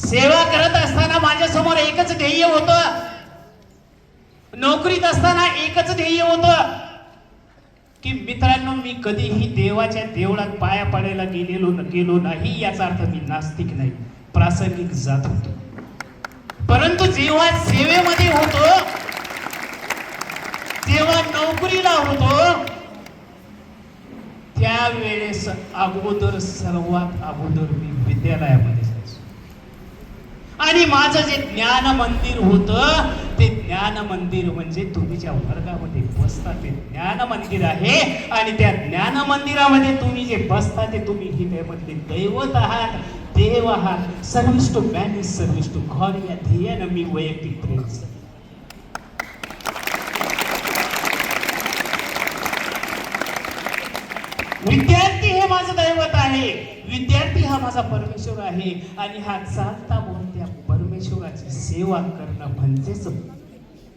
सेवा करत असताना माझ्यासमोर एकच ध्येय होतं, नोकरीत असताना एकच ध्येय होतं की मित्रांनो, मी कधीही देवाच्या देवळात पाया पडायला गेलो नाही. याचा अर्थ मी नास्तिक नाही, प्रासंगिक जात होतो. परंतु जेव्हा सेवेमध्ये होतो, जेव्हा नोकरीला होतो, त्यावेळेस अगोदर सर्वात अगोदर मी विद्यालयामध्ये जायचो. आणि माझं जे ज्ञान मंदिर होतं, ते ज्ञान मंदिर म्हणजे तुम्ही ज्या वर्गामध्ये बसता ते ज्ञान मंदिर आहे. आणि त्या ज्ञान मंदिरामध्ये तुम्ही जे बसता ते तुम्ही ही त्यामधले दैवत आहात, देव आहात. Service to man is service to God या ध्येयानं मी वैयक्तिक प्रेरित. विद्यार्थी हे माझं दैवत आहे, विद्यार्थी हा माझा परमेश्वर आहे. आणि हा चालता बोलत्या परमेश्वराची सेवा करणं म्हणजेच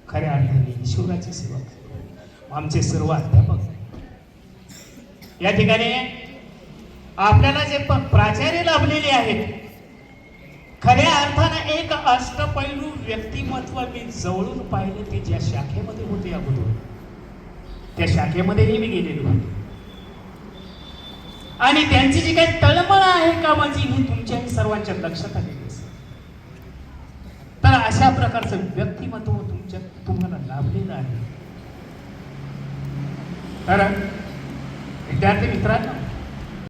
खऱ्या अर्थाने ईश्वराची सेवा करणं. आमचे सर्व अध्यापक या ठिकाणी आपल्याला जे प्राचार्य लाभलेले आहेत, खऱ्या अर्थानं एक अष्टपैलू व्यक्तिमत्व मी जवळून पाहिले. ते ज्या शाखेमध्ये होते अगोदर, त्या शाखेमध्येही मी गेलेलो होतो. आणि त्यांची जी काही तळमळ आहे कामाची, ही तुमच्याही सर्वांच्या लक्षात आलेली असेल. तर अशा प्रकारचं व्यक्तिमत्व तुम्हाला लाभलेलं आहे. तर विद्यार्थी मित्रांनो,